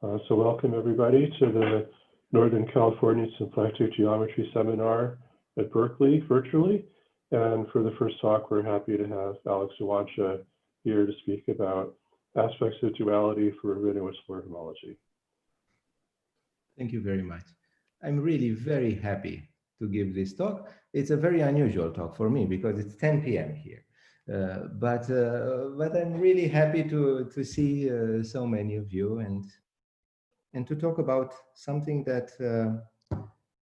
So welcome everybody to the Northern California Symplectic Geometry Seminar at Berkeley virtually. And for the first talk, we're happy to have Oancea here to speak about aspects of duality for Rabinowitz-Floer homology. Thank you very much. I'm really very happy to give this talk. It's a very unusual talk for me because it's 10 p.m. here. But I'm really happy to see so many of you and to talk about something that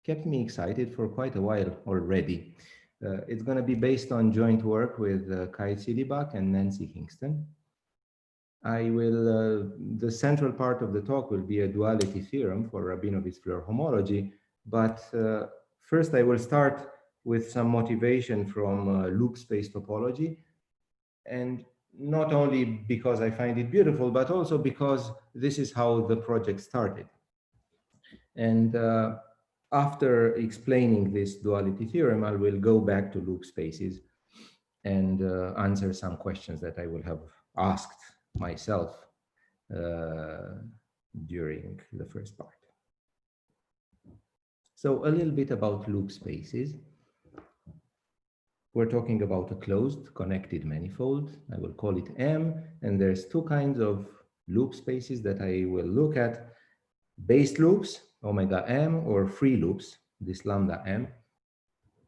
kept me excited for quite a while already. It's going to be based on joint work with Kai Silibak and Nancy Hingstone. The central part of the talk will be a duality theorem for Rabinowitz-Floer homology, but first I will start with some motivation from loop space topology, and not only because I find it beautiful, but also because this is how the project started. And after explaining this duality theorem, I will go back to loop spaces and answer some questions that I will have asked myself during the first part. So a little bit about loop spaces. We're talking about a closed connected manifold. I will call it M, and there's two kinds of loop spaces that I will look at: base loops, omega M, or free loops, this lambda M.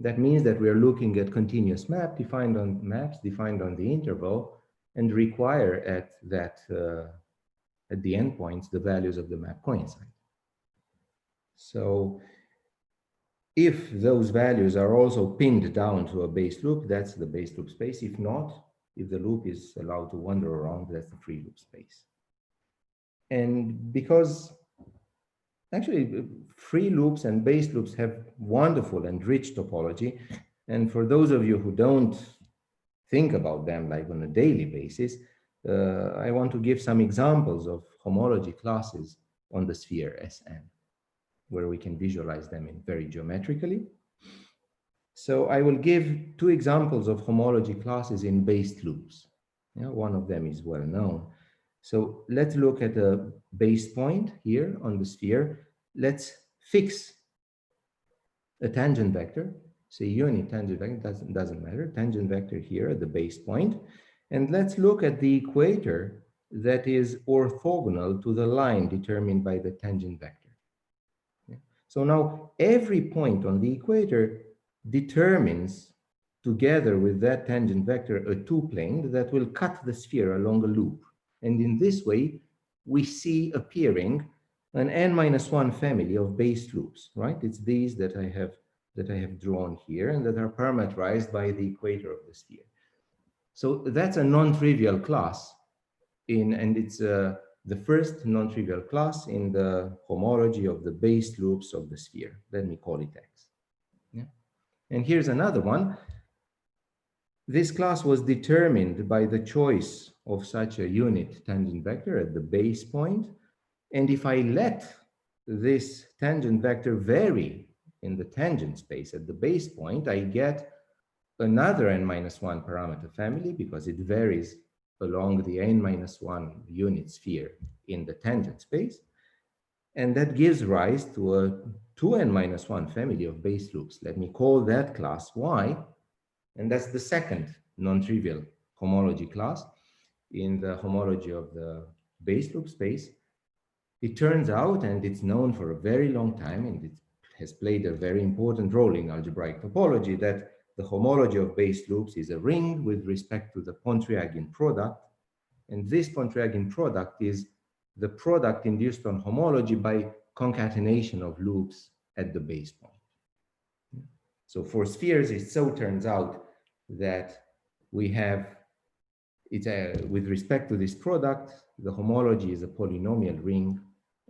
That means that we are looking at continuous maps defined on the interval and require at the endpoints the values of the map coincide. So if those values are also pinned down to a base loop, that's the base loop space. If not, if the loop is allowed to wander around, that's the free loop space. And because actually free loops and base loops have wonderful and rich topology, and for those of you who don't think about them like on a daily basis, I want to give some examples of homology classes on the sphere Sn, where we can visualize them in very geometrically. So I will give two examples of homology classes in based loops. Yeah, one of them is well known. So let's look at a base point here on the sphere. Let's fix a tangent vector, say unit tangent vector, doesn't matter, tangent vector here at the base point. And let's look at the equator that is orthogonal to the line determined by the tangent vector. Yeah. So now every point on the equator determines, together with that tangent vector, a two-plane that will cut the sphere along a loop. And in this way, we see appearing an n-1 family of base loops, right? It's these that I have drawn here and that are parameterized by the equator of the sphere. So that's a non-trivial class and it's the first non-trivial class in the homology of the base loops of the sphere. Let me call it X. Yeah. And here's another one. This class was determined by the choice of such a unit tangent vector at the base point. And if I let this tangent vector vary in the tangent space at the base point, I get another n-1 parameter family because it varies along the n-1 unit sphere in the tangent space. And that gives rise to a 2n-1 family of base loops. Let me call that class Y. And that's the second non-trivial homology class in the homology of the base loop space. It turns out, and it's known for a very long time, and it has played a very important role in algebraic topology, that the homology of base loops is a ring with respect to the Pontryagin product. And this Pontryagin product is the product induced on homology by concatenation of loops at the base point. So for spheres, it so turns out that we have, with respect to this product, the homology is a polynomial ring,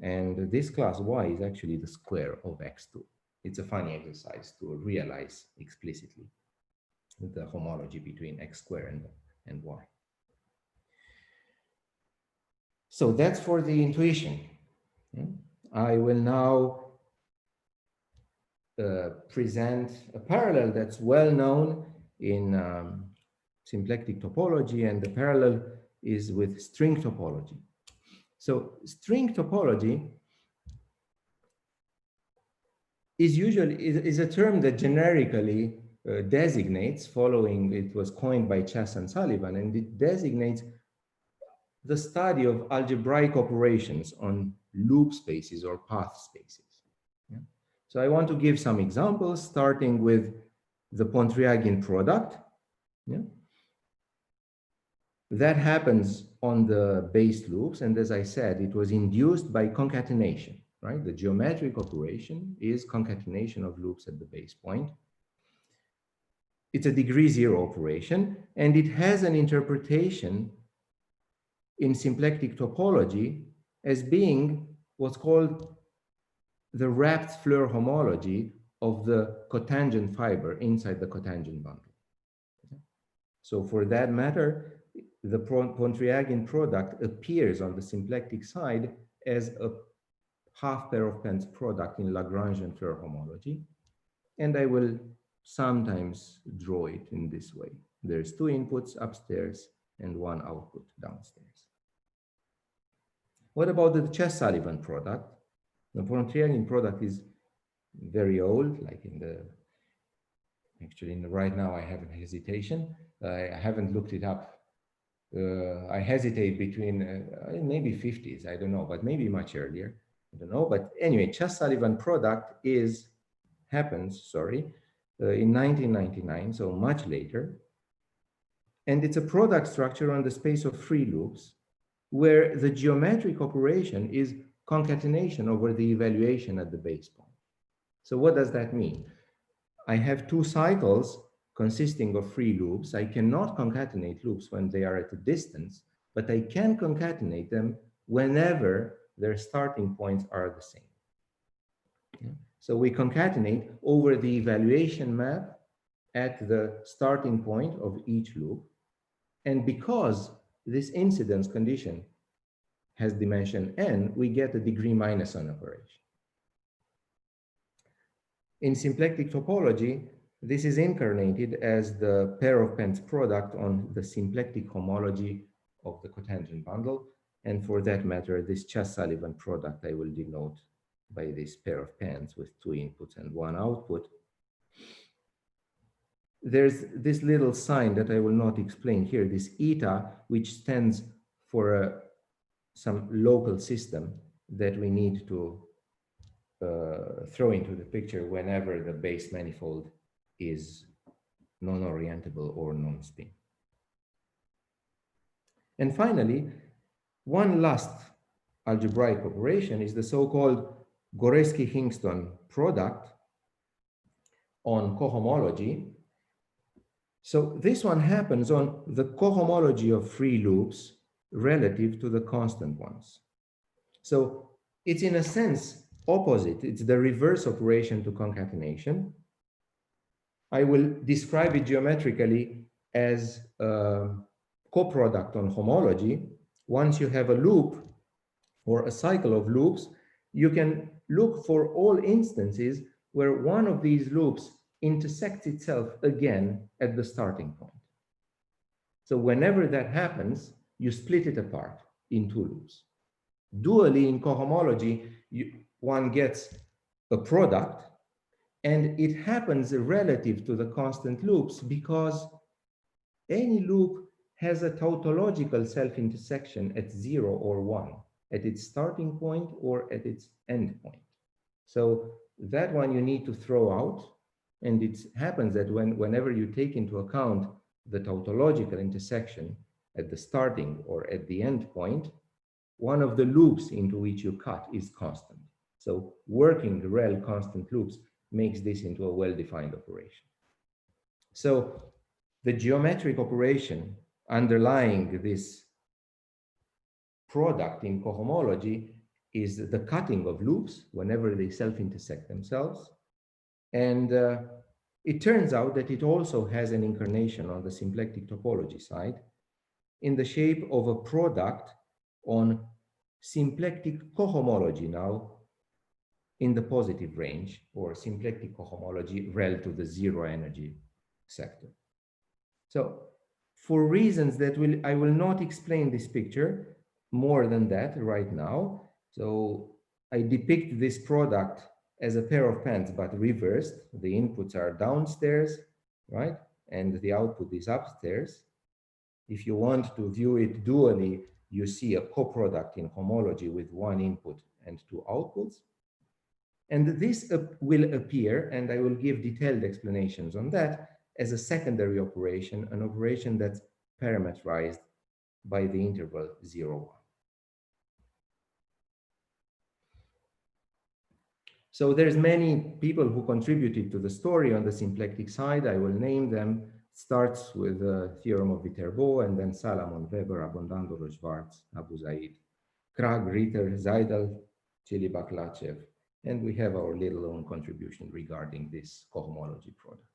and this class Y is actually the square of X2. It's a funny exercise to realize explicitly the homology between X squared and Y. So that's for the intuition. I will now present a parallel that's well known in symplectic topology, and the parallel is with string topology. So string topology is usually is a term that generically designates, following, it was coined by Chess and Sullivan, and it designates the study of algebraic operations on loop spaces or path spaces. Yeah. So I want to give some examples, starting with the Pontryagin product. Yeah. That happens on the base loops, and as I said, it was induced by concatenation, right? The geometric operation is concatenation of loops at the base point. It's a degree zero operation, and it has an interpretation in symplectic topology as being what's called the wrapped Floer homology of the cotangent fiber inside the cotangent bundle. So for that matter, the Pontryagin product appears on the symplectic side as a half pair of pence product in Lagrangian Floer homology. And I will sometimes draw it in this way. There's two inputs upstairs and one output downstairs. What about the Chess-Sullivan product? The Pontryagin product is very old, like in the, actually right now I have a hesitation. I haven't looked it up. I hesitate between maybe 50s, I don't know, but maybe much earlier, I don't know. But anyway, Chess-Sullivan product happens in 1999, so much later. And it's a product structure on the space of free loops where the geometric operation is concatenation over the evaluation at the base point. So what does that mean? I have two cycles consisting of free loops. I cannot concatenate loops when they are at a distance, but I can concatenate them whenever their starting points are the same. Yeah. So we concatenate over the evaluation map at the starting point of each loop. And because this incidence condition has dimension n, we get a degree minus n operation. In symplectic topology, this is incarnated as the pair of pence product on the symplectic homology of the cotangent bundle. And for that matter, this Chess-Sullivan product I will denote by this pair of pence with two inputs and one output. There's this little sign that I will not explain here, this eta, which stands for some local system that we need to throw into the picture whenever the base manifold is non-orientable or non-spin. And finally, one last algebraic operation is the so-called Goreski-Hingstone product on cohomology. So this one happens on the cohomology of free loops relative to the constant ones. So it's in a sense opposite. It's the reverse operation to concatenation. I will describe it geometrically as a coproduct on homology. Once you have a loop or a cycle of loops, you can look for all instances where one of these loops intersects itself again at the starting point. So whenever that happens, you split it apart in two loops. Dually in cohomology, one gets a product, and it happens relative to the constant loops because any loop has a tautological self-intersection at 0 or 1, at its starting point or at its end point. So that one you need to throw out, and it happens that whenever you take into account the tautological intersection at the starting or at the end point, one of the loops into which you cut is constant. So working the rel constant loops makes this into a well-defined operation. So the geometric operation underlying this product in cohomology is the cutting of loops whenever they self-intersect themselves. And it turns out that it also has an incarnation on the symplectic topology side in the shape of a product on symplectic cohomology now in the positive range, or symplectic cohomology rel to the zero energy sector. So for reasons that I will not explain this picture, more than that right now. So I depict this product as a pair of pants, but reversed. The inputs are downstairs, right? And the output is upstairs. If you want to view it dually, you see a coproduct in homology with one input and two outputs. And this will appear, and I will give detailed explanations on that, as a secondary operation, an operation that's parameterized by the interval 0, 1. So there's many people who contributed to the story on the symplectic side. I will name them. Starts with the theorem of Viterbo, and then Salomon, Weber, Abondandolo, Schwarz, Abu Zaid, Krag, Ritter, Seidel, Chilibak, Lachev, and we have our little own contribution regarding this cohomology product.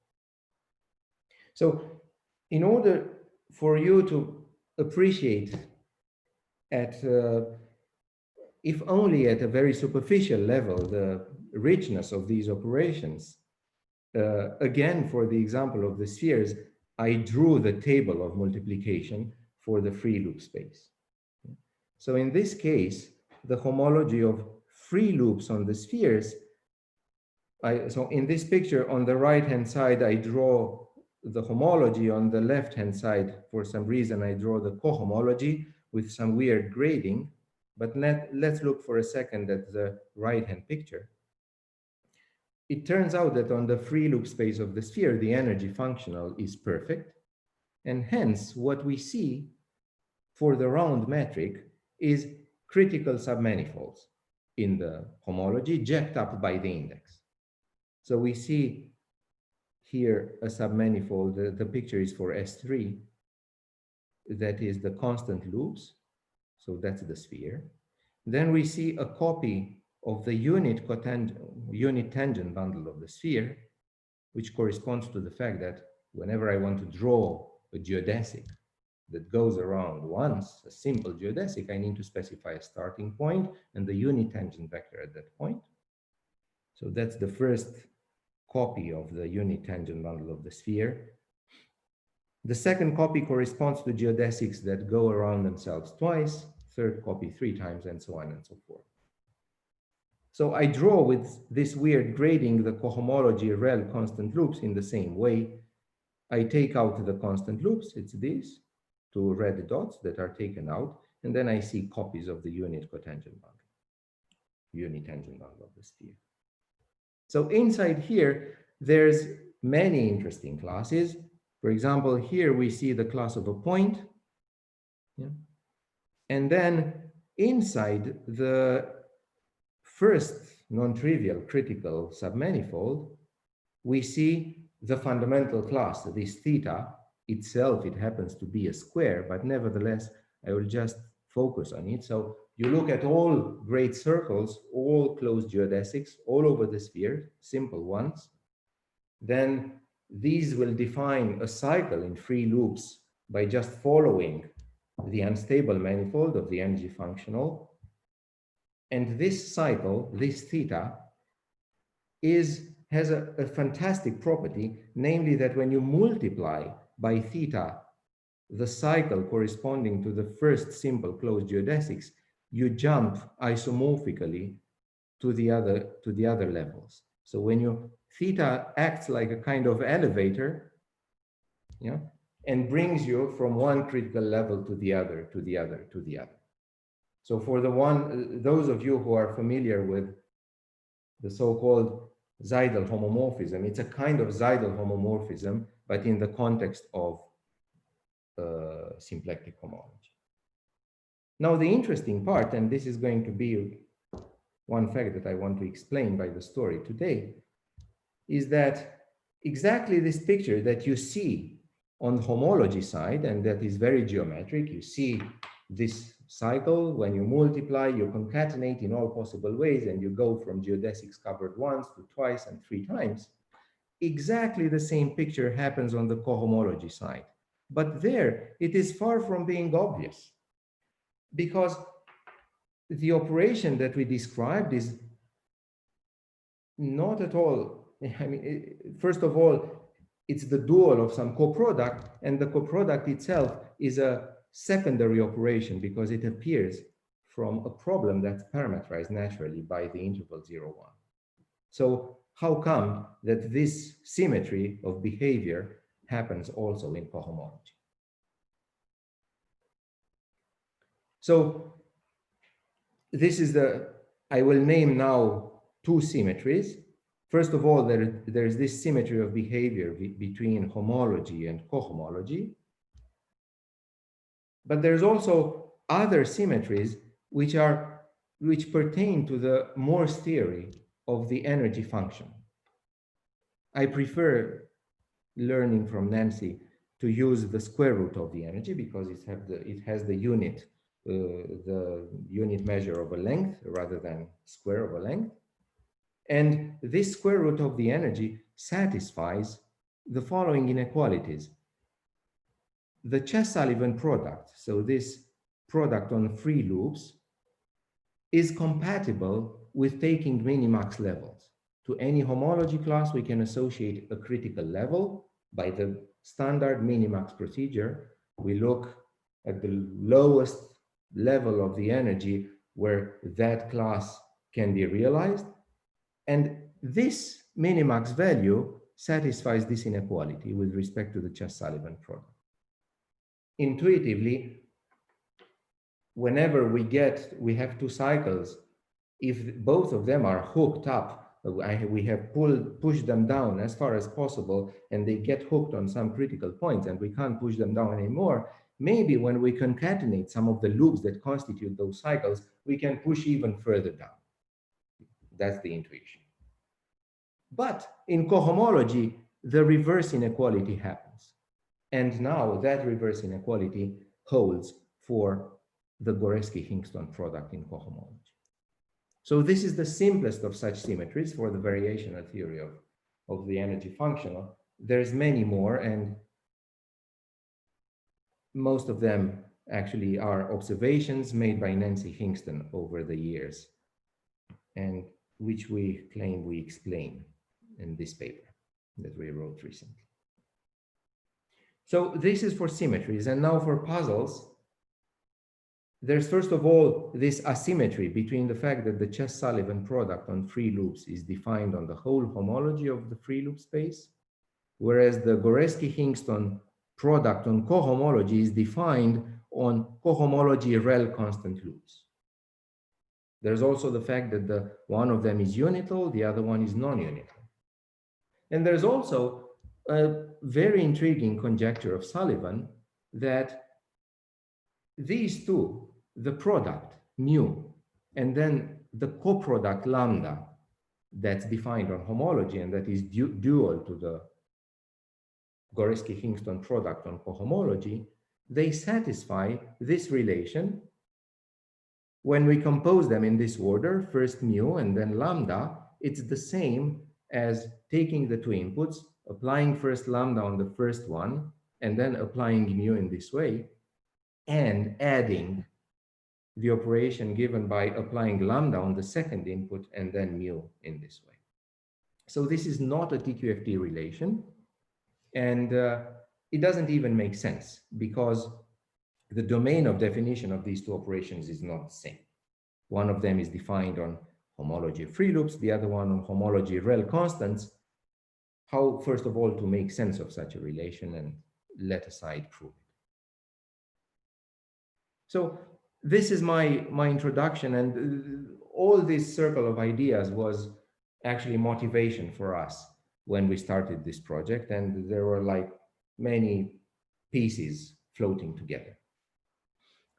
So in order for you to appreciate if only at a very superficial level, the richness of these operations, again, for the example of the spheres, I drew the table of multiplication for the free loop space. So in this case, the homology of free loops on the spheres, so in this picture on the right-hand side, I draw the homology. On the left-hand side, for some reason, I draw the cohomology with some weird grading. But let's look for a second at the right-hand picture. It turns out that on the free loop space of the sphere, the energy functional is perfect. And hence, what we see for the round metric is critical submanifolds in the homology jacked up by the index. So we see here a submanifold, the picture is for S3, that is the constant loops. So that's the sphere. Then we see a copy of the unit tangent bundle of the sphere, which corresponds to the fact that whenever I want to draw a geodesic that goes around once, a simple geodesic, I need to specify a starting point and the unit tangent vector at that point. So that's the first copy of the unit tangent bundle of the sphere. The second copy corresponds to geodesics that go around themselves twice, third copy 3 times, and so on and so forth. So I draw with this weird grading the cohomology rel constant loops in the same way. I take out the constant loops, it's these 2 red dots that are taken out, and then I see copies of the unit cotangent bundle, unit tangent bundle of the sphere. So inside here, there's many interesting classes. For example, here we see the class of a point. Yeah. And then inside the first non-trivial critical submanifold, we see the fundamental class, this theta itself. It happens to be a square, but nevertheless, I will just focus on it. So you look at all great circles, all closed geodesics, all over the sphere, simple ones. Then these will define a cycle in free loops by just following the unstable manifold of the energy functional. And this cycle, this theta, has a fantastic property, namely that when you multiply by theta the cycle corresponding to the first simple closed geodesics, you jump isomorphically to the other levels. So when theta acts like a kind of elevator, yeah, and brings you from one critical level to the other, to the other, to the other. So for those of you who are familiar with the so-called Seidel homomorphism, it's a kind of Seidel homomorphism, but in the context of symplectic homology. Now, the interesting part, and this is going to be one fact that I want to explain by the story today, is that exactly this picture that you see on the homology side, and that is very geometric, you see this cycle, when you multiply, you concatenate in all possible ways, and you go from geodesics covered once to twice and 3 times. Exactly the same picture happens on the cohomology side. But there, it is far from being obvious, because the operation that we described is not at all, I mean, first of all, it's the dual of some coproduct, and the coproduct itself is a secondary operation because it appears from a problem that's parameterized naturally by the interval 0, 1. So how come that this symmetry of behavior happens also in cohomology? So this is I will name now two symmetries. First of all, there's this symmetry of behavior between homology and cohomology. But there's also other symmetries which pertain to the Morse theory of the energy function. I prefer, learning from Nancy, to use the square root of the energy because it has the unit measure of a length rather than square of a length. And this square root of the energy satisfies the following inequalities. The Chess-Sullivan product, so this product on free loops, is compatible with taking minimax levels. To any homology class, we can associate a critical level by the standard minimax procedure. We look at the lowest level of the energy where that class can be realized. And this minimax value satisfies this inequality with respect to the Chess-Sullivan product. Intuitively, whenever we have two cycles, if both of them are hooked up, we have pushed them down as far as possible, and they get hooked on some critical points, and we can't push them down anymore, maybe when we concatenate some of the loops that constitute those cycles, we can push even further down. That's the intuition. But in cohomology, the reverse inequality happens. And now that reverse inequality holds for the Goreski-Hingstone product in cohomology. So this is the simplest of such symmetries for the variational theory of the energy functional. There's many more, and most of them actually are observations made by Nancy Hingstone over the years, and which we claim we explain in this paper that we wrote recently. So this is for symmetries, and now for puzzles. There's first of all this asymmetry between the fact that the Chess-Sullivan product on free loops is defined on the whole homology of the free loop space, whereas the Goreski-Hingstone product on cohomology is defined on cohomology rel constant loops. There's also the fact that one of them is unital, the other one is non-unital. And there's also a very intriguing conjecture of Sullivan that these two, the product mu, and then the coproduct lambda that's defined on homology and that is dual to the Goreski-Hingstone product on cohomology, they satisfy this relation when we compose them in this order, first mu and then lambda. It's the same as taking the two inputs, applying first lambda on the first one, and then applying mu in this way, and adding the operation given by applying lambda on the second input and then mu in this way. So this is not a TQFT relation, and it doesn't even make sense because the domain of definition of these two operations is not the same. One of them is defined on homology of free loops, the other one on homology rel constants. How, first of all, to make sense of such a relation and let aside prove it. So this is my introduction, and all this circle of ideas was actually motivation for us when we started this project, and there were like many pieces floating together.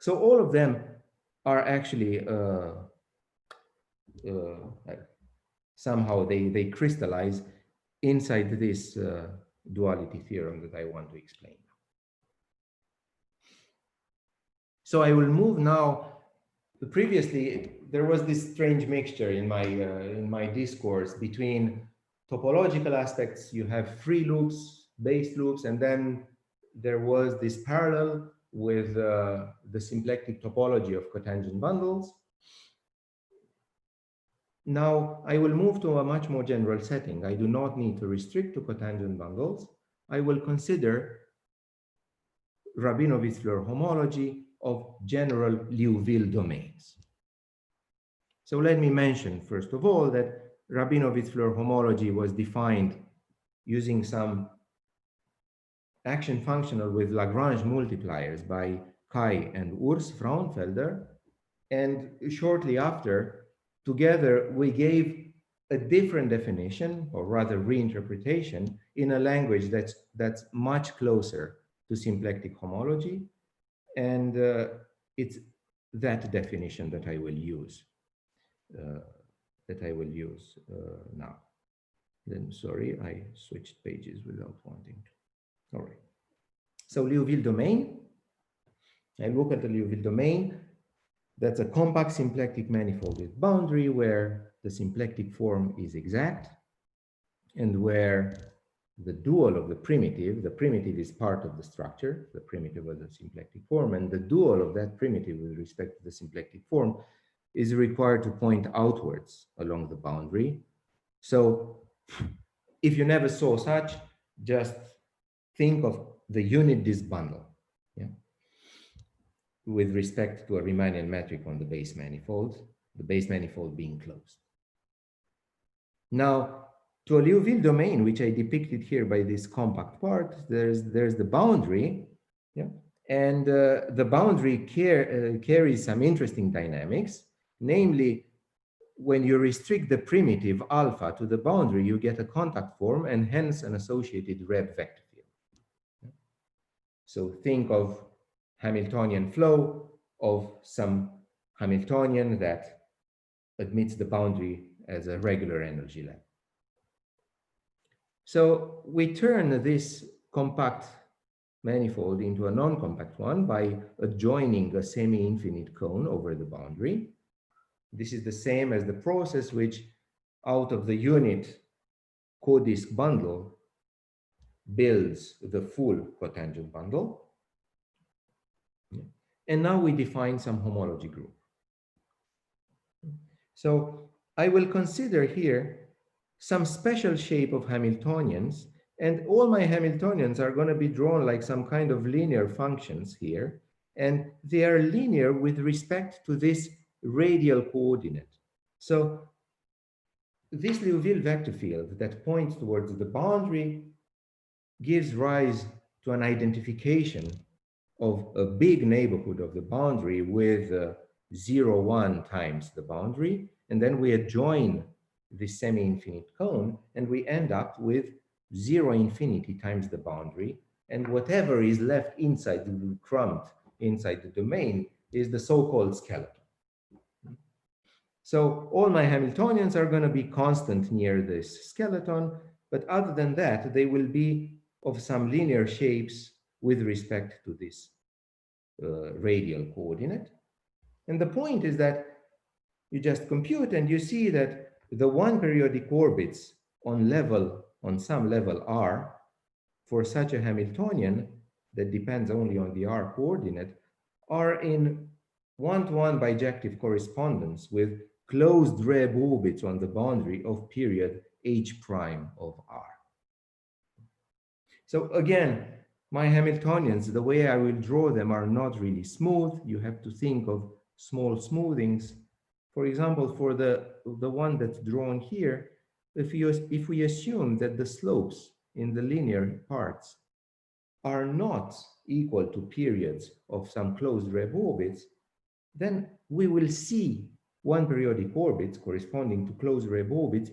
So all of them are actually somehow they crystallize inside this duality theorem that I want to explain. So I will move now. Previously, there was this strange mixture in my discourse between topological aspects. You have free loops, base loops, and then there was this parallel with the symplectic topology of cotangent bundles. Now I will move to a much more general setting. I do not need to restrict to cotangent bundles. I will consider Rabinowitz-Floer homology of general Liouville domains. So let me mention, first of all, that Rabinowitz-Floer homology was defined using some action functional with Lagrange multipliers by Kai and Urs Frauenfelder. And shortly after, together, we gave a different definition, or rather reinterpretation, in a language that's much closer to symplectic homology. And it's that definition that I will use. Now. Then, sorry, I switched pages without wanting to. All right. So Liouville domain. I look at the Liouville domain. That's a compact symplectic manifold with boundary where the symplectic form is exact and where the dual of the primitive is part of the structure, the primitive of the symplectic form, and the dual of that primitive with respect to the symplectic form is required to point outwards along the boundary. So if you never saw such, just think of the unit disk bundle, yeah, with respect to a Riemannian metric on the base manifold being closed. Now, to a Liouville domain, which I depicted here by this compact part, there's the boundary, yeah, and the boundary carries some interesting dynamics, namely, when you restrict the primitive alpha to the boundary, you get a contact form and hence an associated Reb vector field. So think of Hamiltonian flow of some Hamiltonian that admits the boundary as a regular energy level. So we turn this compact manifold into a non-compact one by adjoining a semi-infinite cone over the boundary. This is the same as the process which, out of the unit codisk bundle, builds the full cotangent bundle. And now we define some homology group. So I will consider here some special shape of Hamiltonians, and all my Hamiltonians are going to be drawn like some kind of linear functions here, and they are linear with respect to this radial coordinate. So this Liouville vector field that points towards the boundary gives rise to an identification of a big neighborhood of the boundary with 0, 1 times the boundary, and then we adjoin the semi-infinite cone, and we end up with 0 infinity times the boundary, and whatever is left inside the crumbed inside the domain is the so-called skeleton. So all my Hamiltonians are going to be constant near this skeleton, but other than that, they will be of some linear shapes with respect to this radial coordinate. And the point is that you just compute and you see that the one periodic orbits on some level R for such a Hamiltonian that depends only on the R coordinate are in one-to-one bijective correspondence with closed Reb orbits on the boundary of period H prime of R. So again, my Hamiltonians, the way I will draw them are not really smooth. You have to think of small smoothings. For example, for the one that's drawn here, if we assume that the slopes in the linear parts are not equal to periods of some closed Reb orbits, then we will see one periodic orbits corresponding to closed Reb orbits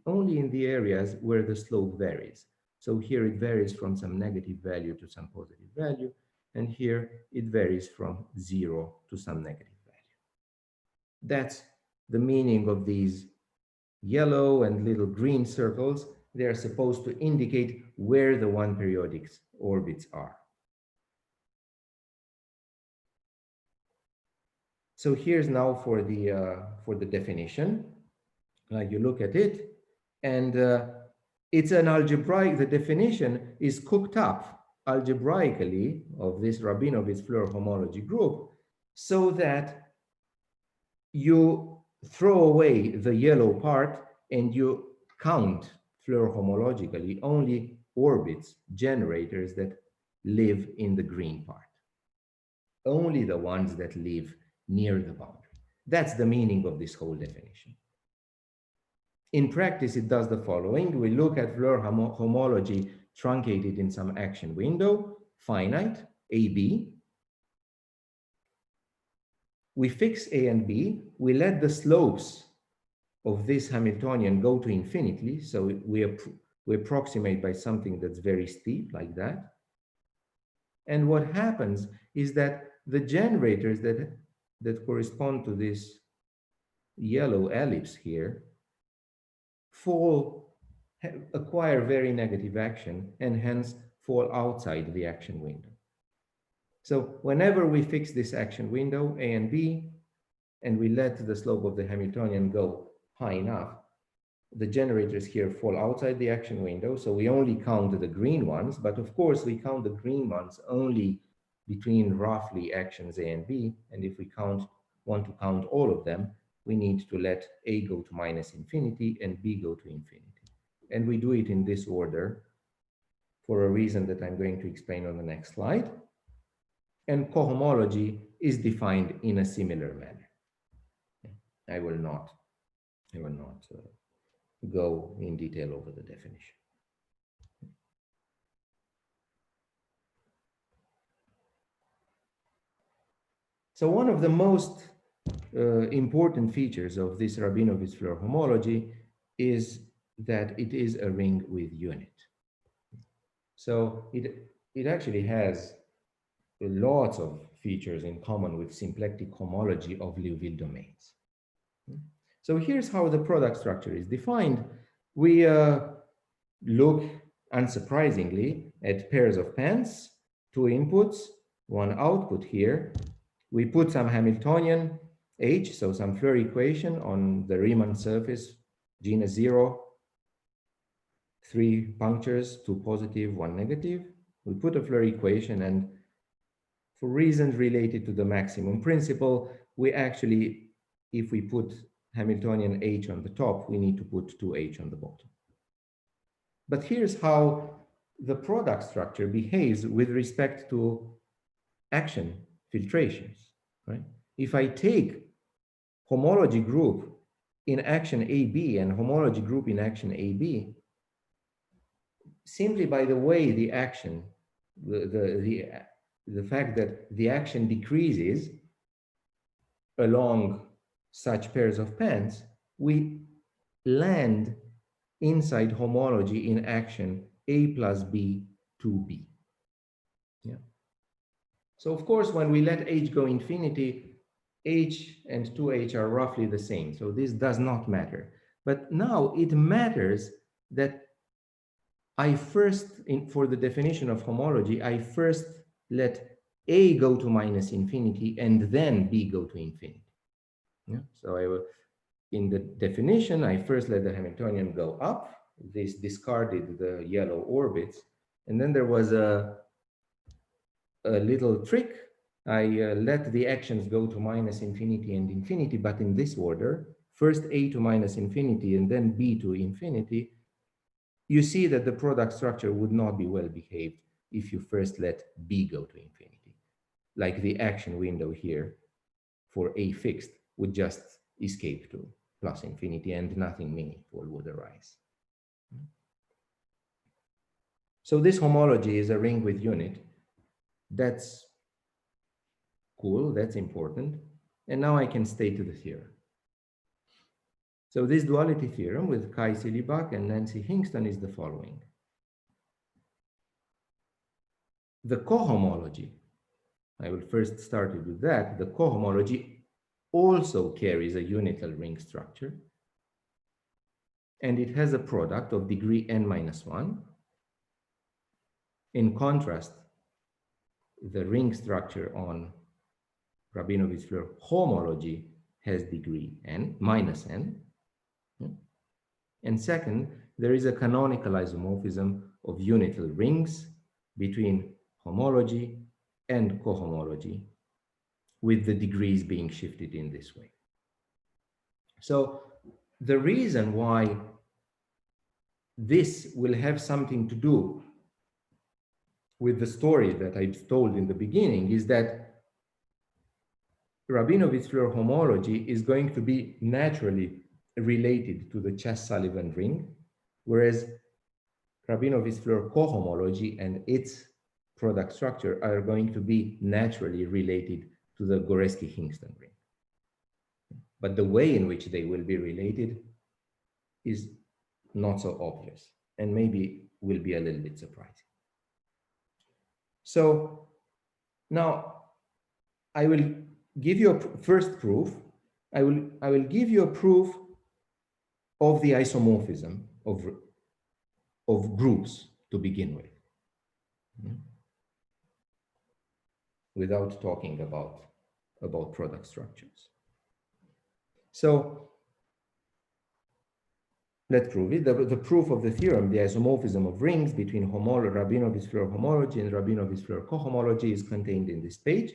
only in the areas where the slope varies. So here it varies from some negative value to some positive value, and here it varies from 0 to some negative value. That's the meaning of these yellow and little green circles. They are supposed to indicate where the one periodic orbits are. So here's now for the definition. You look at it, and it's an algebraic. The definition is cooked up algebraically of this Rabinowitz-Floer homology group, so that you throw away the yellow part and you count Floer homologically only orbits, generators that live in the green part. Only the ones that live near the boundary. That's the meaning of this whole definition. In practice, it does the following. We look at Floer homology truncated in some action window, finite, AB. We fix A and B. We let the slopes of this Hamiltonian go to infinity. So we approximate by something that's very steep, like that. And what happens is that the generators that correspond to this yellow ellipse here acquire very negative action and hence fall outside the action window. So whenever we fix this action window, A and B, and we let the slope of the Hamiltonian go high enough, the generators here fall outside the action window. So we only count the green ones, but of course we count the green ones only between roughly actions A and B. And if we want to count all of them, we need to let A go to minus infinity and B go to infinity. And we do it in this order for a reason that I'm going to explain on the next slide. And cohomology is defined in a similar manner. I will not go in detail over the definition. So one of the most important features of this Rabinowitz-Floer homology is that it is a ring with unit. So it actually has lots of features in common with symplectic homology of Liouville domains. So here's how the product structure is defined. We look, unsurprisingly, at pairs of pens, two inputs, one output here. We put some Hamiltonian H, so some Floer equation on the Riemann surface, genus 0, 3 punctures, 2 positive, 1 negative. We put a Floer equation, and for reasons related to the maximum principle, we actually, if we put Hamiltonian H on the top, we need to put 2H on the bottom. But here's how the product structure behaves with respect to action filtrations, right? If I take homology group in action AB and homology group in action AB, simply by the way the action, the fact that the action decreases along such pairs of pens, we land inside homology in action A plus B to B. Yeah. So of course, when we let H go infinity, H and 2H are roughly the same. So this does not matter. But now it matters that I first, for the definition of homology, I first let A go to minus infinity and then B go to infinity. Yeah. So I will, in the definition, I first let the Hamiltonian go up. This discarded the yellow orbits. And then there was a little trick. I let the actions go to minus infinity and infinity, but in this order, first A to minus infinity and then B to infinity. You see that the product structure would not be well behaved if you first let B go to infinity. Like the action window here for A fixed would just escape to plus infinity and nothing meaningful would arise. So this homology is a ring with unit. That's cool, that's important. And now I can state the theorem. So this duality theorem with Kai Silibak and Nancy Hingstone is the following. The cohomology, I will first start with that, the cohomology also carries a unital ring structure, and it has a product of degree n-1. In contrast, the ring structure on Rabinowitz-Floer homology has degree n, minus n. And second, there is a canonical isomorphism of unital rings between homology and cohomology, with the degrees being shifted in this way. So the reason why this will have something to do with the story that I told in the beginning is that Rabinowitz-Floer homology is going to be naturally related to the Chas-Sullivan ring, whereas Rabinowitz-Floer cohomology and its product structure are going to be naturally related to the Goreski-Hingstone ring. But the way in which they will be related is not so obvious and maybe will be a little bit surprising. So now I will give you a first proof. I will give you a proof of the isomorphism of groups to begin with, without talking about product structures. So let's prove it. The proof of the theorem, the isomorphism of rings between Rabinowitz-Floer homology and Rabinowitz-Floer cohomology, is contained in this page.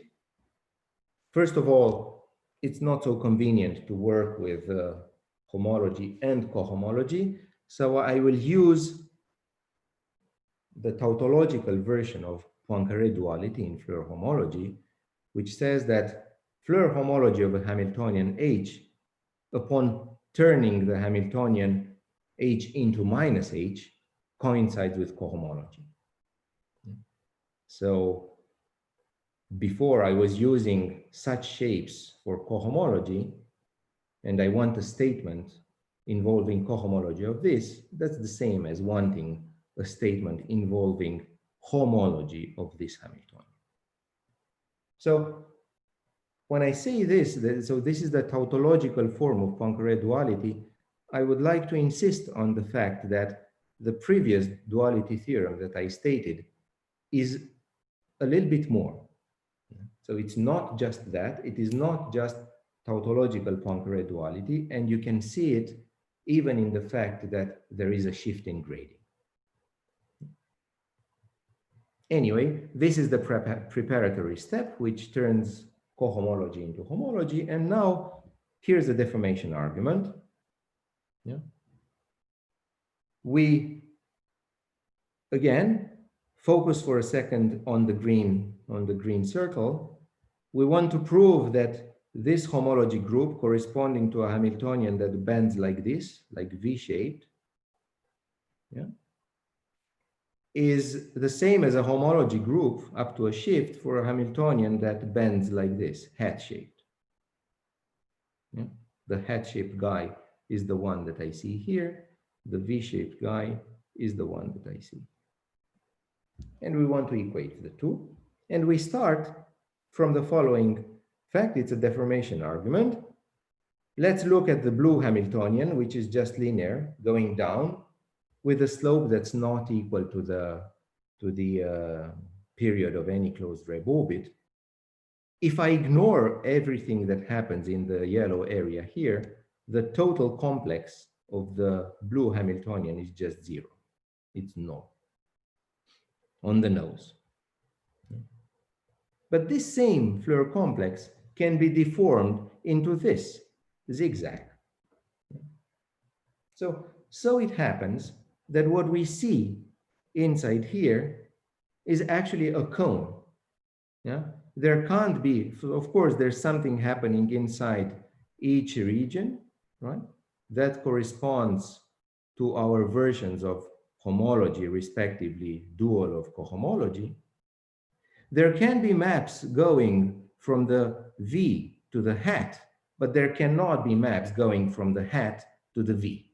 First of all, it's not so convenient to work with homology and cohomology, so I will use the tautological version of Poincaré duality in Floer homology, which says that Floer homology of a Hamiltonian H, upon turning the Hamiltonian H into minus H, coincides with cohomology. So before I was using such shapes for cohomology, and I want a statement involving cohomology of this, that's the same as wanting a statement involving homology of this Hamiltonian. So when I say this, so this is the tautological form of Poincaré duality, I would like to insist on the fact that the previous duality theorem that I stated is a little bit more. So it's not just that, it is not just tautological Poincaré duality, and you can see it even in the fact that there is a shift in grading. Anyway, this is the preparatory step, which turns cohomology into homology. And now here's the deformation argument. Yeah. We, again, focus for a second on the green circle. We want to prove that this homology group corresponding to a Hamiltonian that bends like this, like V-shaped, yeah, is the same as a homology group up to a shift for a Hamiltonian that bends like this, hat-shaped. Yeah? The hat-shaped guy is the one that I see here. The V-shaped guy is the one that I see. And we want to equate the two. And we start from the following fact. It's a deformation argument. Let's look at the blue Hamiltonian, which is just linear, going down, with a slope that's not equal to the period of any closed Reb orbit. If I ignore everything that happens in the yellow area here, the total complex of the blue Hamiltonian is just zero. It's null on the nose. But this same Floer complex can be deformed into this zigzag. So it happens that what we see inside here is actually a cone. Yeah, there can't be, so of course, there's something happening inside each region, right? That corresponds to our versions of homology, respectively, dual of cohomology. There can be maps going from the V to the hat, but there cannot be maps going from the hat to the V.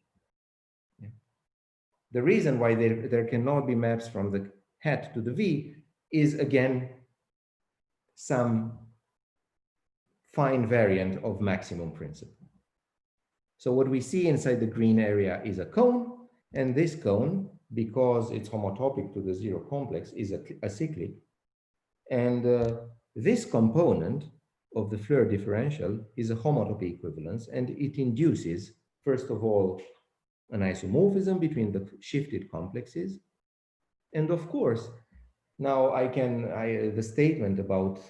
The reason why there cannot be maps from the hat to the V is, again, some fine variant of maximum principle. So what we see inside the green area is a cone, and this cone, because it's homotopic to the zero complex, is acyclic. And this component of the Floer differential is a homotopy equivalence, and it induces, first of all, an isomorphism between the shifted complexes. And of course, now the statement about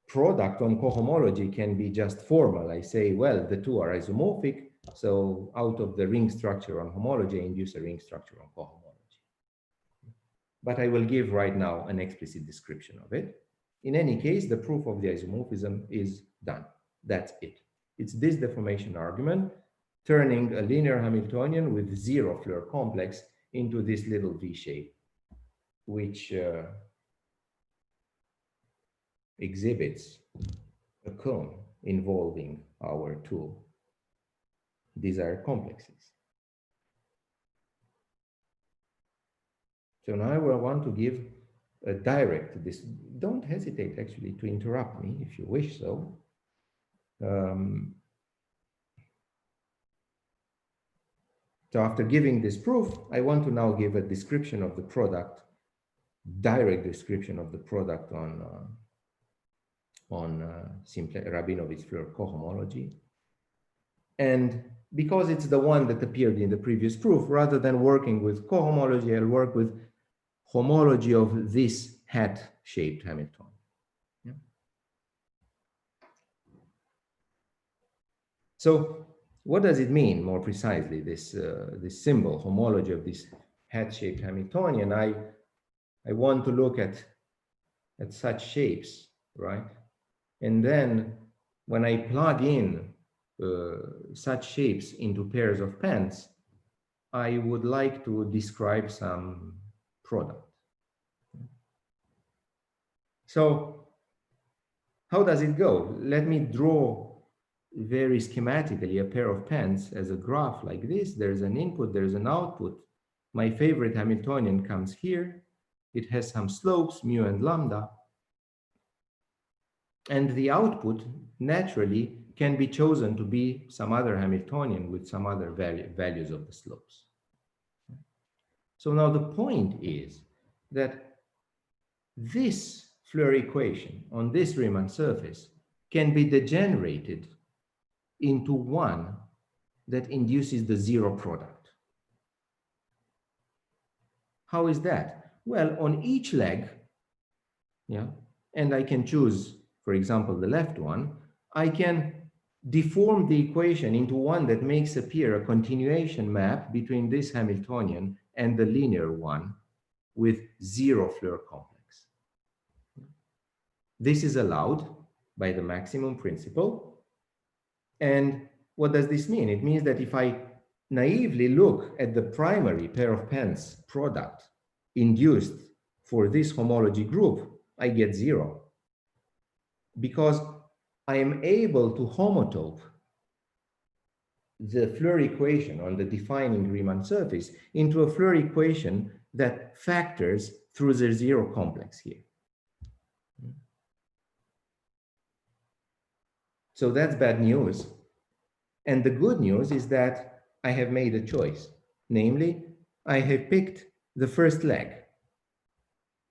product on cohomology can be just formal. I say, well, the two are isomorphic, so out of the ring structure on homology, I induce a ring structure on cohomology. but I will give right now an explicit description of it. In any case, the proof of the isomorphism is done. That's it. It's this deformation argument turning a linear Hamiltonian with zero Floer complex into this little V shape, which exhibits a cone involving our two desired complexes. So now I will want to give a direct, this, don't hesitate actually to interrupt me if you wish so. So after giving this proof, I want to now give a description of the product, direct description of the product on Rabinowitz-Floer cohomology. And because it's the one that appeared in the previous proof, rather than working with cohomology, I'll work with homology of this hat-shaped Hamiltonian. Yeah. So what does it mean more precisely, this symbol, homology of this hat-shaped Hamiltonian? I want to look at such shapes, right? And then when I plug in such shapes into pairs of pens, I would like to describe some product. So how does it go? Let me draw very schematically a pair of pens as a graph like this. There's an input, there's an output. My favorite Hamiltonian comes here. It has some slopes, mu and lambda. And the output naturally can be chosen to be some other Hamiltonian with some other values of the slopes. So now the point is that this Floer equation on this Riemann surface can be degenerated into one that induces the zero product. How is that? Well, on each leg, yeah, and I can choose, for example, the left one, I can deform the equation into one that makes appear a continuation map between this Hamiltonian and the linear one with zero Floer complex. This is allowed by the maximum principle. And what does this mean? It means that if I naively look at the primary pair of pens product induced for this homology group, I get zero. Because I am able to homotope the Floer equation on the defining Riemann surface into a Floer equation that factors through the zero complex here. So that's bad news. And the good news is that I have made a choice. Namely, I have picked the first leg.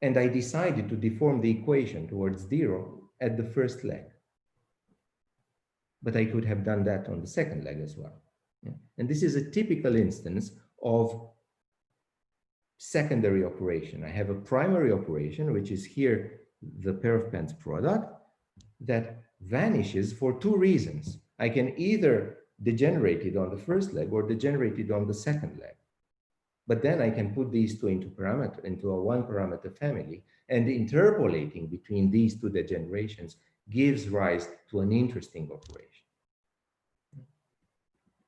And I decided to deform the equation towards zero at the first leg. But I could have done that on the second leg as well. Yeah. And this is a typical instance of secondary operation. I have a primary operation, which is here the pair of pens product, that vanishes for two reasons. I can either degenerate it on the first leg or degenerate it on the second leg. But then I can put these two into a one parameter family, and interpolating between these two degenerations gives rise to an interesting operation.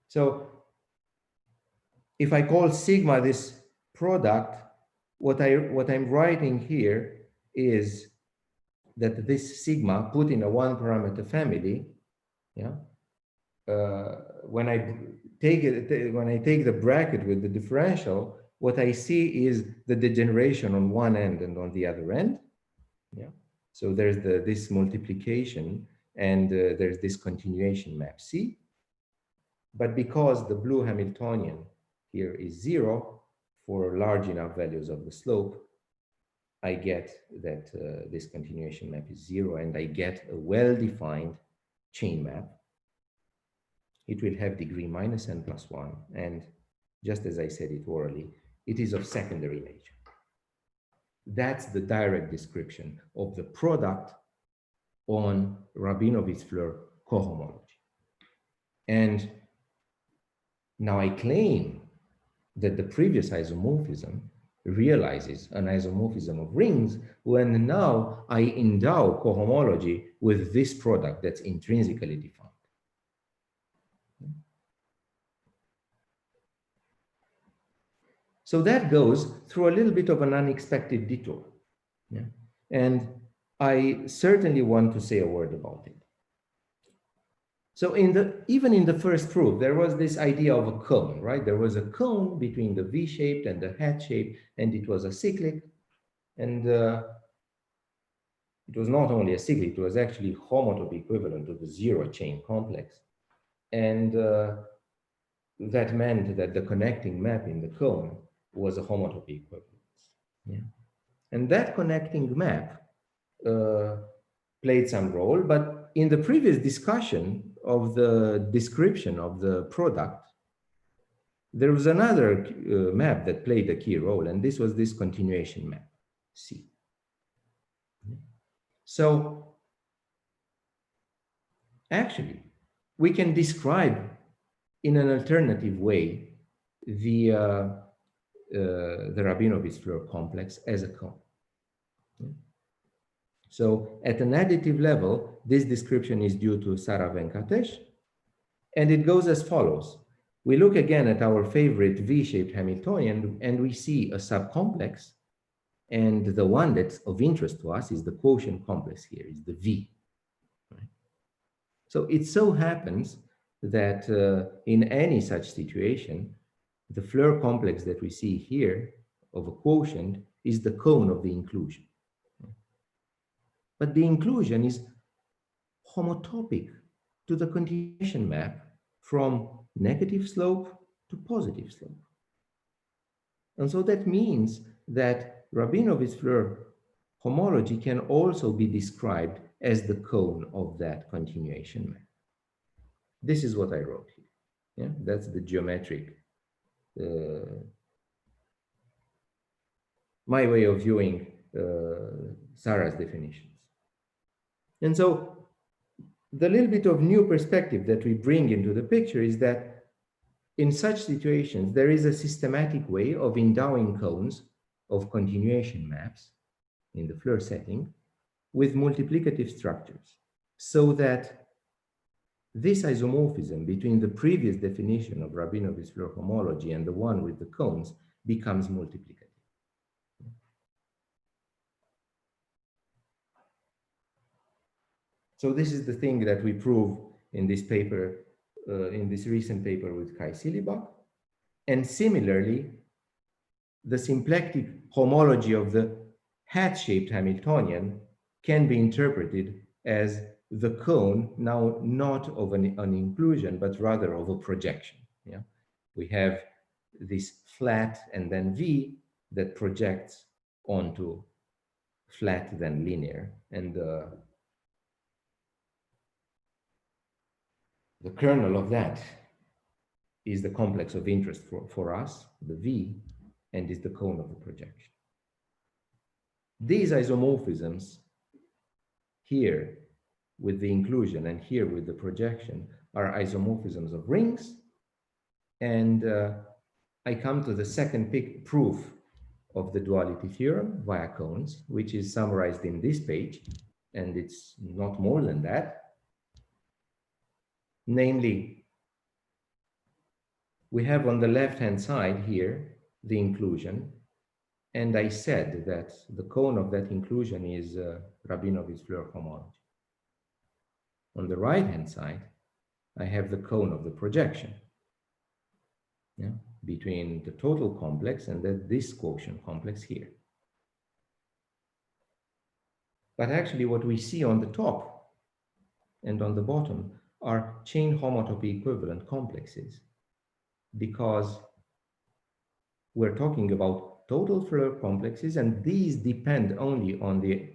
So if I call sigma this product, what I'm writing here is that this sigma put in a one parameter family, yeah, when I take the bracket with the differential, what I see is the degeneration on one end and on the other end. Yeah. So there's this multiplication and there's this continuation map C. But because the blue Hamiltonian here is zero for large enough values of the slope, I get that this continuation map is zero, and I get a well-defined chain map. It will have degree minus n plus 1, and just as I said it orally, it is of secondary nature. That's the direct description of the product on Rabinowitz-Floer cohomology. And now I claim that the previous isomorphism realizes an isomorphism of rings when now I endow cohomology with this product that's intrinsically defined. So that goes through a little bit of an unexpected detour. Yeah? And I certainly want to say a word about it. So even in the first proof, there was this idea of a cone, right? There was a cone between the V-shaped and the hat-shaped, and it was a cyclic. And it was not only a cyclic, it was actually homotopy equivalent to the zero chain complex. And that meant that the connecting map in the cone was a homotopy equivalence. Yeah. And that connecting map played some role, but in the previous discussion of the description of the product, there was another map that played a key role, and this was this continuation map, C. So actually, we can describe in an alternative way the Rabinowitz-Floer complex as a cone. So at an additive level, this description is due to Sara Venkatesh, and it goes as follows. We look again at our favorite V-shaped Hamiltonian, and we see a subcomplex, and the one that's of interest to us is the quotient complex here, is the V. Right? So it so happens that in any such situation, the Floer complex that we see here of a quotient is the cone of the inclusion. But the inclusion is homotopic to the continuation map from negative slope to positive slope. And so that means that Rabinowitz-Floer homology can also be described as the cone of that continuation map. This is what I wrote here. Yeah, that's the geometric, my way of viewing Sarah's definitions. And so the little bit of new perspective that we bring into the picture is that in such situations, there is a systematic way of endowing cones of continuation maps in the Floer setting with multiplicative structures, so that this isomorphism between the previous definition of Rabinowitz-Floer homology and the one with the cones becomes multiplicative. So this is the thing that we prove in this paper, in this recent paper with Kai Silibak. And similarly, the symplectic homology of the hat-shaped Hamiltonian can be interpreted as the cone now not of an inclusion, but rather of a projection. Yeah? We have this flat and then V that projects onto flat then linear. And the kernel of that is the complex of interest for us, the V, and is the cone of the projection. These isomorphisms here with the inclusion and here with the projection are isomorphisms of rings. And I come to the second proof of the duality theorem via cones, which is summarized in this page, and it's not more than that. Namely, we have on the left-hand side here the inclusion, and I said that the cone of that inclusion is Rabinowitz-Floer homology. On the right-hand side, I have the cone of the projection, yeah, between the total complex and this quotient complex here. But actually what we see on the top and on the bottom are chain homotopy equivalent complexes, because we're talking about total Floer complexes, and these depend only on the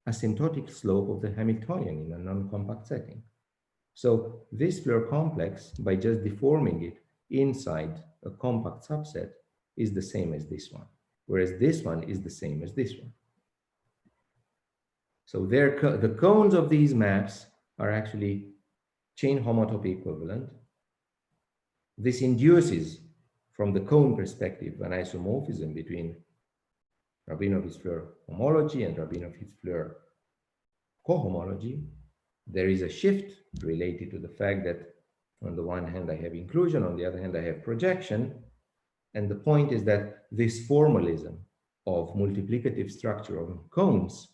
asymptotic slope of the Hamiltonian in a non-compact setting. So this Floer complex, by just deforming it inside a compact subset, is the same as this one, whereas this one is the same as this one. So the cones of these maps are actually chain homotopy equivalent. This induces, from the cone perspective, an isomorphism between Rabinowitz-Floer homology and Rabinowitz-Floer cohomology, there is a shift related to the fact that on the one hand I have inclusion, on the other hand I have projection. And the point is that this formalism of multiplicative structure of cones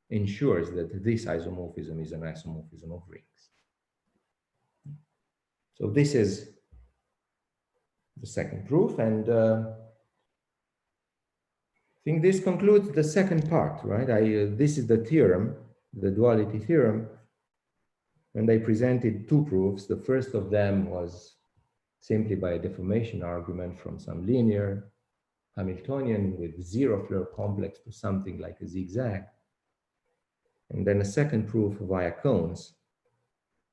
ensures that this isomorphism is an isomorphism of rings. So this is the second proof, and I think this concludes the second part, right? This is the theorem, the duality theorem, and I presented two proofs. The first of them was simply by a deformation argument from some linear Hamiltonian with zero Floer complex to something like a zigzag. And then a second proof via cones,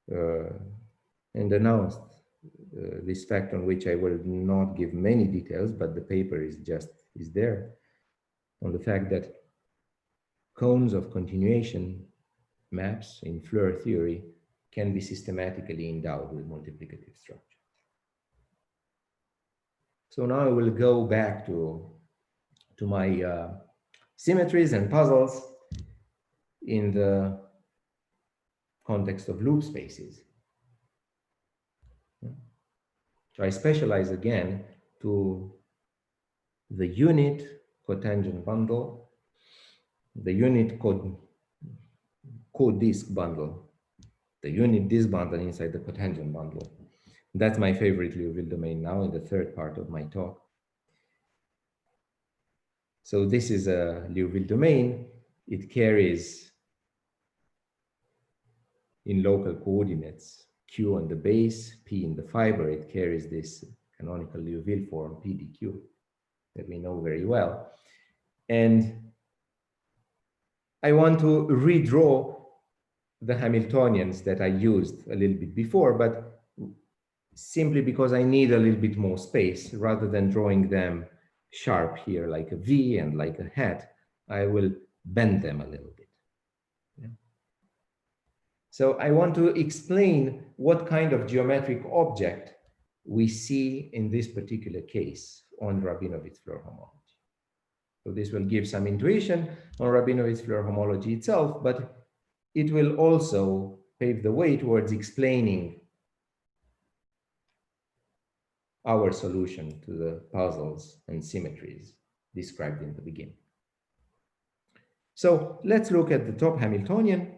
and announced this fact on which I will not give many details, but the paper is there, on the fact that cones of continuation maps in Floer theory can be systematically endowed with multiplicative structure. So now I will go back to my symmetries and puzzles in the context of loop spaces. So I specialize again to the unit cotangent bundle, the unit codisk bundle, the unit disk bundle inside the cotangent bundle. That's my favorite Liouville domain now in the third part of my talk. So this is a Liouville domain. It carries in local coordinates Q on the base, P in the fiber. It carries this canonical Liouville form PDQ that we know very well. And I want to redraw the Hamiltonians that I used a little bit before, but simply because I need a little bit more space, rather than drawing them sharp here like a V and like a hat, I will bend them a little bit. Yeah. So I want to explain what kind of geometric object we see in this particular case on Rabinowitz-Floer homology. So this will give some intuition on Rabinowitz-Floer homology itself, but it will also pave the way towards explaining our solution to the puzzles and symmetries described in the beginning. So let's look at the top Hamiltonian,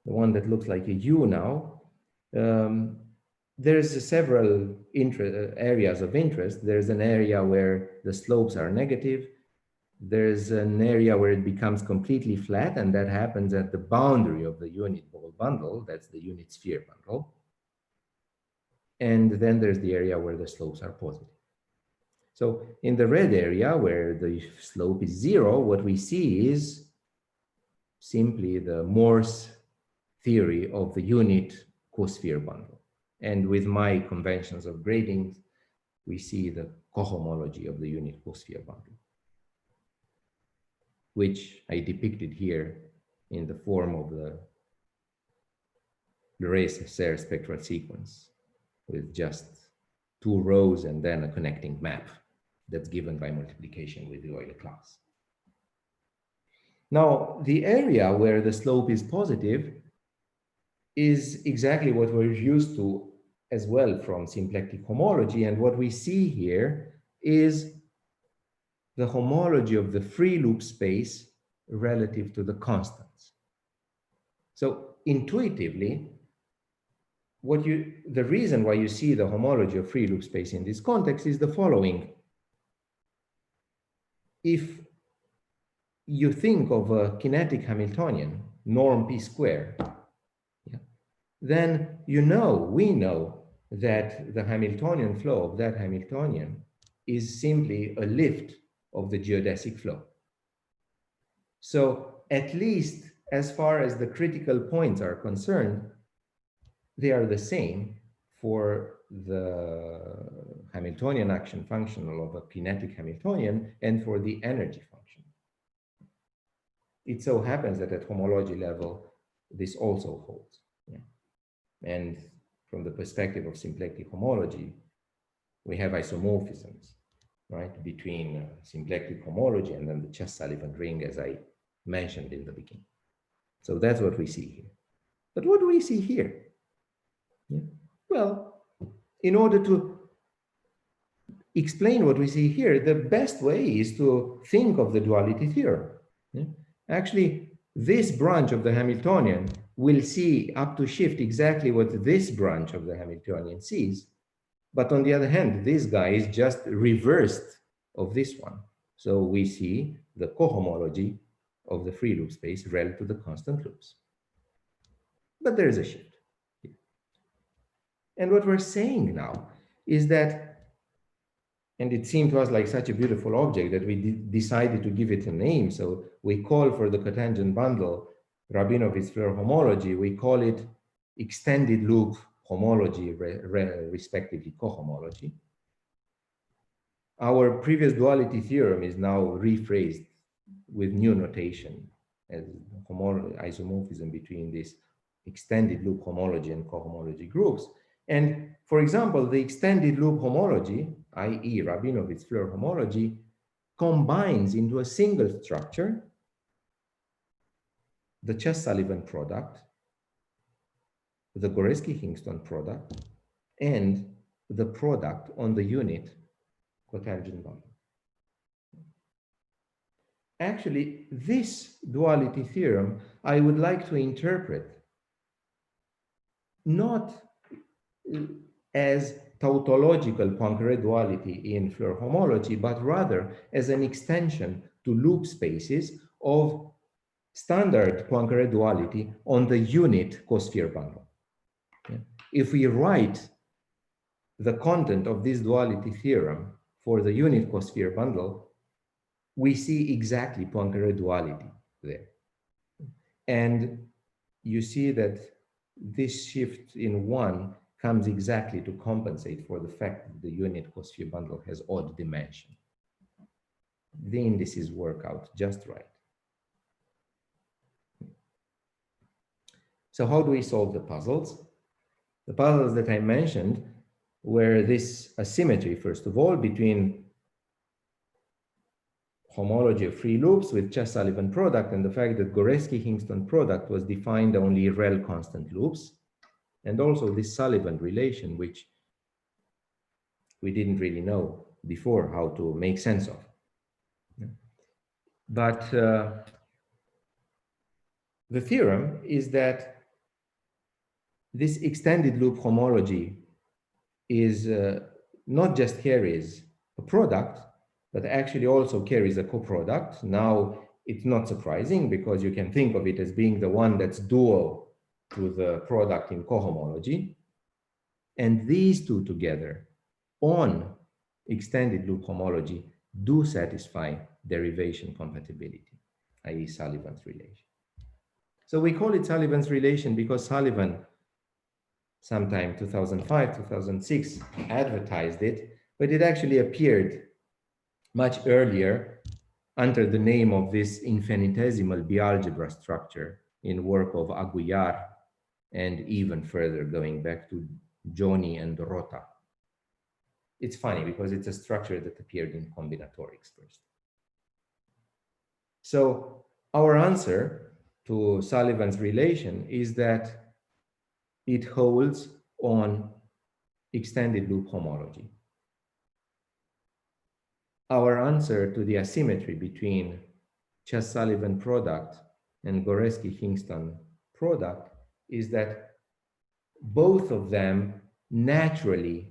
the one that looks like a U now. There's several areas of interest. There's an area where the slopes are negative. There's an area where it becomes completely flat, and that happens at the boundary of the unit ball bundle. That's the unit sphere bundle. And then there's the area where the slopes are positive. So in the red area where the slope is zero, what we see is simply the Morse theory of the unit cosphere bundle. And with my conventions of grading, we see the cohomology of the unit cosphere bundle, which I depicted here in the form of the Serre spectral sequence with just two rows and then a connecting map that's given by multiplication with the Euler class. Now, the area where the slope is positive is exactly what we're used to as well from symplectic homology. And what we see here is the homology of the free loop space relative to the constants. So intuitively, the reason why you see the homology of free loop space in this context is the following. If you think of a kinetic Hamiltonian, norm p square, yeah, then we know that the Hamiltonian flow of that Hamiltonian is simply a lift of the geodesic flow. So at least as far as the critical points are concerned, they are the same for the Hamiltonian action function of a kinetic Hamiltonian and for the energy function. It so happens that at homology level, this also holds. Yeah. And from the perspective of symplectic homology, we have isomorphisms right, between symplectic homology and then the Chess-Sullivan ring, as I mentioned in the beginning. So that's what we see here. But what do we see here? Yeah. Well, in order to explain what we see here, the best way is to think of the duality theorem. Yeah. Actually, this branch of the Hamiltonian will see up to shift exactly what this branch of the Hamiltonian sees. But on the other hand, this guy is just reversed of this one. So we see the cohomology of the free loop space relative to the constant loops. But there is a shift. And what we're saying now is that, and it seemed to us like such a beautiful object that we decided to give it a name. So we call for the cotangent bundle Rabinowitz-Floer homology. We call it extended loop homology, respectively cohomology. Our previous duality theorem is now rephrased with new notation as isomorphism between this extended loop homology and cohomology groups. And for example, the extended loop homology, i.e. Rabinowitz-Floer homology, combines into a single structure the Chess-Sullivan product, the Goreski-Hingstone product, and the product on the unit cotangent bundle. Actually, this duality theorem I would like to interpret not as tautological Poincare duality in Floer homology, but rather as an extension to loop spaces of standard Poincare duality on the unit cosphere bundle. If we write the content of this duality theorem for the unit cosphere bundle, we see exactly Poincare duality there. And you see that this shift in one comes exactly to compensate for the fact that the unit cosphere bundle has odd dimension. The indices work out just right. So how do we solve the puzzles? The puzzles that I mentioned were this asymmetry, first of all, between homology of free loops with Chess-Sullivan product and the fact that Goreski-Hingstone product was defined only rel constant loops, and also this Sullivan relation, which we didn't really know before how to make sense of. But the theorem is that this extended loop homology is not just carries a product, but actually also carries a coproduct. Now, it's not surprising because you can think of it as being the one that's dual to the product in cohomology. And these two together on extended loop homology do satisfy derivation compatibility, i.e. Sullivan's relation. So we call it Sullivan's relation because Sullivan, sometime 2005, 2006, advertised it, but it actually appeared much earlier under the name of this infinitesimal bialgebra structure in work of Aguilar, and even further going back to Joni and Rota. It's funny because it's a structure that appeared in combinatorics first. So our answer to Sullivan's relation is that it holds on extended loop homology. Our answer to the asymmetry between Chess-Sullivan product and Goreski-Hingstone product is that both of them naturally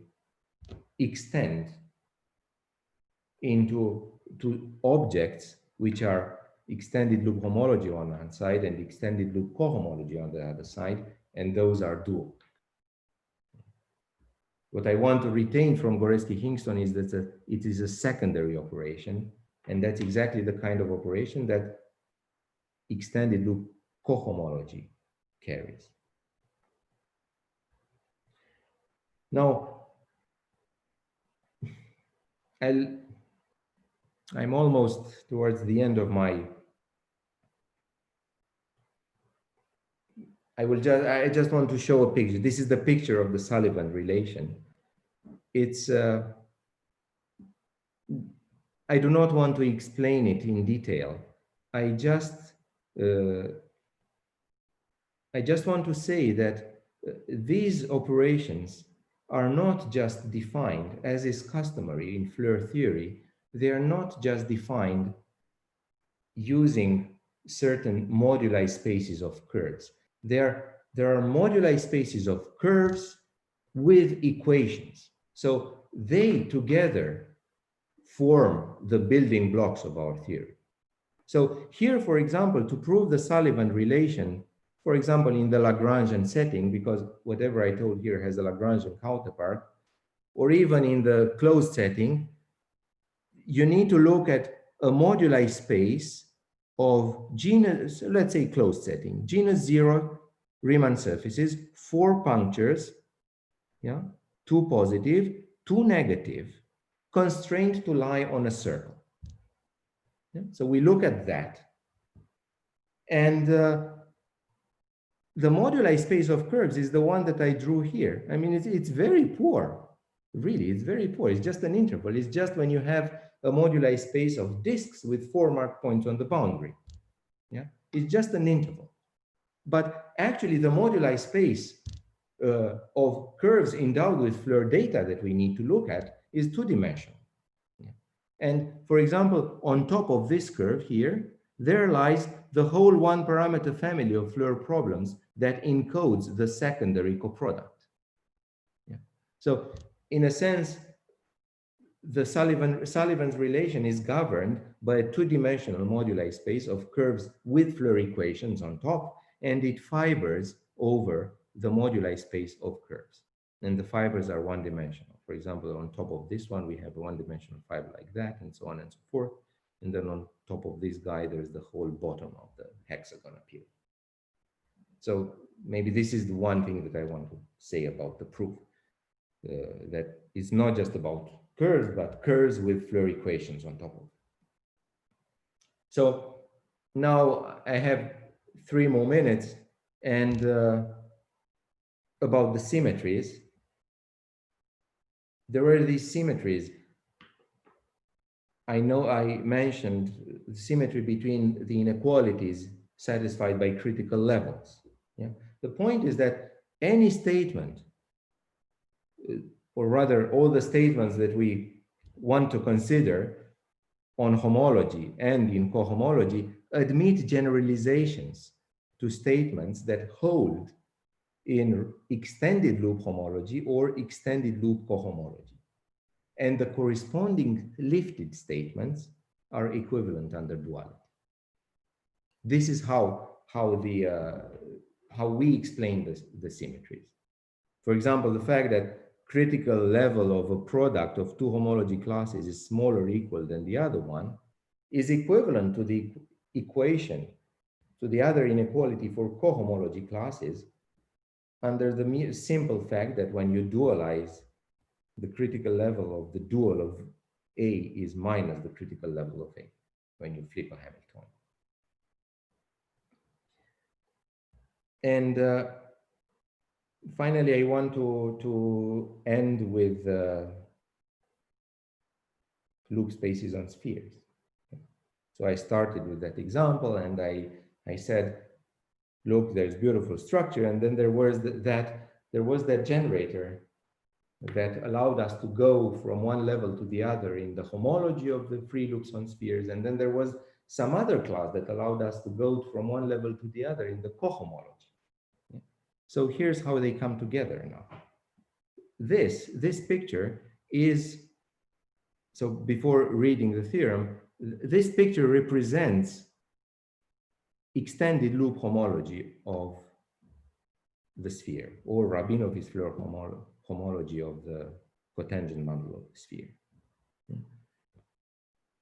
extend into objects which are extended loop homology on one side and extended loop cohomology on the other side, and those are dual. What I want to retain from Goreski-Hingstone is that it is a secondary operation, and that's exactly the kind of operation that extended loop cohomology carries. Now, I'm almost towards the end of my, I just want to show a picture. This is the picture of the Sullivan relation. It's I do not want to explain it in detail. I just want to say that these operations are not just defined, as is customary in Floer theory. They are not just defined using certain moduli spaces of curves. There are moduli spaces of curves with equations. So they together form the building blocks of our theory. So here, for example, to prove the Sullivan relation, for example, in the Lagrangian setting, because whatever I told here has a Lagrangian counterpart, or even in the closed setting, you need to look at a moduli space of genus, let's say closed setting, genus 0 Riemann surfaces, 4 punctures, yeah, 2 positive, 2 negative, constrained to lie on a circle. Yeah? So we look at that. And the moduli space of curves is the one that I drew here. I mean, it's very poor. Really, it's very poor. It's just an interval. It's just when you have a moduli space of disks with 4 marked points on the boundary. Yeah, it's just an interval. But actually, the moduli space of curves endowed with Floer data that we need to look at is 2-dimensional. Yeah. And for example, on top of this curve here, there lies the whole 1-parameter family of Floer problems that encodes the secondary coproduct. Yeah. So in a sense, the Sullivan's relation is governed by a 2-dimensional moduli space of curves with Floer equations on top, and it fibers over the moduli space of curves. And the fibers are 1-dimensional. For example, on top of this one, we have a 1-dimensional fiber like that, and so on and so forth. And then on top of this guy, there's the whole bottom of the hexagon appear. So maybe this is the one thing that I want to say about the proof, that it's not just about curves, but curves with Floer equations on top of it. So now I have 3 more minutes, and about the symmetries. There were these symmetries. I know I mentioned the symmetry between the inequalities satisfied by critical levels. Yeah? The point is that any statement, or rather all the statements that we want to consider on homology and in cohomology, admit generalizations to statements that hold in extended loop homology or extended loop cohomology. And the corresponding lifted statements are equivalent under duality. This is how we explain the symmetries. For example, the fact that critical level of a product of 2 homology classes is smaller or equal than the other one is equivalent to the equation, to the other inequality for cohomology classes, under the simple fact that when you dualize, the critical level of the dual of A is minus the critical level of A when you flip a Hamiltonian. And finally, I want to end with loop spaces on spheres. So I started with that example, and I said, look, there's beautiful structure, and then there was that generator that allowed us to go from one level to the other in the homology of the free loops on spheres, and then there was some other class that allowed us to go from one level to the other in the cohomology. So here's how they come together now. This picture is, so before reading the theorem, this picture represents extended loop homology of the sphere, or Rabinowitz-Floer homology of the cotangent bundle of the sphere.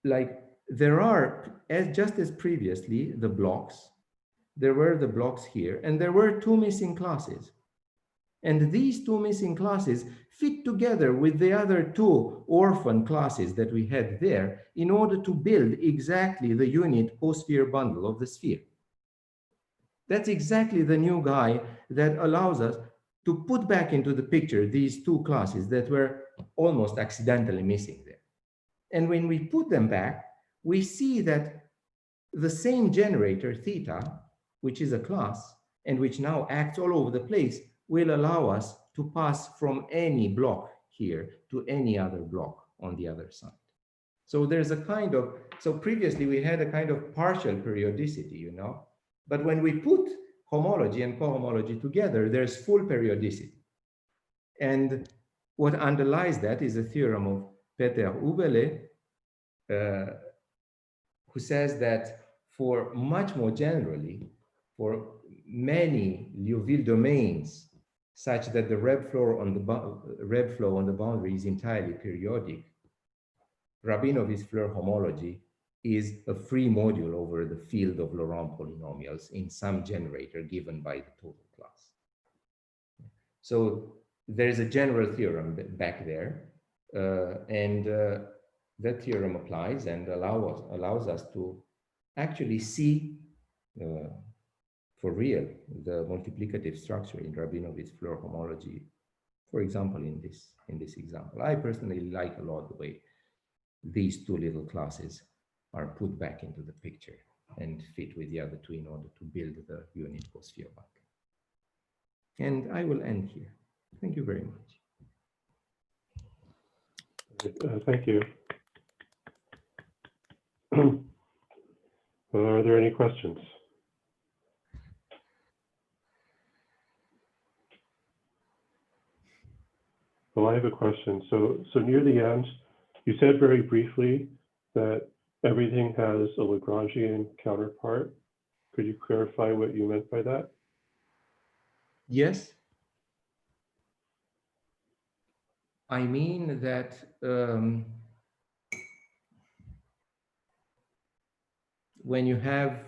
Like there are, just as previously, the blocks, there were the blocks here, and there were 2 missing classes. And these 2 missing classes fit together with the other 2 orphan classes that we had there in order to build exactly the unit co-sphere bundle of the sphere. That's exactly the new guy that allows us to put back into the picture these 2 classes that were almost accidentally missing there. And when we put them back, we see that the same generator, theta, which is a class, and which now acts all over the place, will allow us to pass from any block here to any other block on the other side. So there's a kind of, so previously we had a kind of partial periodicity, you know, but when we put homology and cohomology together, there's full periodicity. And what underlies that is a theorem of Peter Ubele, who says that for much more generally, for many Liouville domains, such that the Reb flow on the boundary is entirely periodic, Rabinowitz-Floer homology is a free module over the field of Laurent polynomials in some generator given by the total class. So there's a general theorem back there, and that theorem applies and allows us to actually see for real the multiplicative structure in Rabinowitz-Floer homology, for example, in this example. I personally like a lot the way these two little classes are put back into the picture and fit with the other two in order to build the unit sphere back. And I will end here. Thank you very much. Thank you. Are there any questions? Well, I have a question. So near the end, you said very briefly that everything has a Lagrangian counterpart. Could you clarify what you meant by that? Yes. I mean that when you have,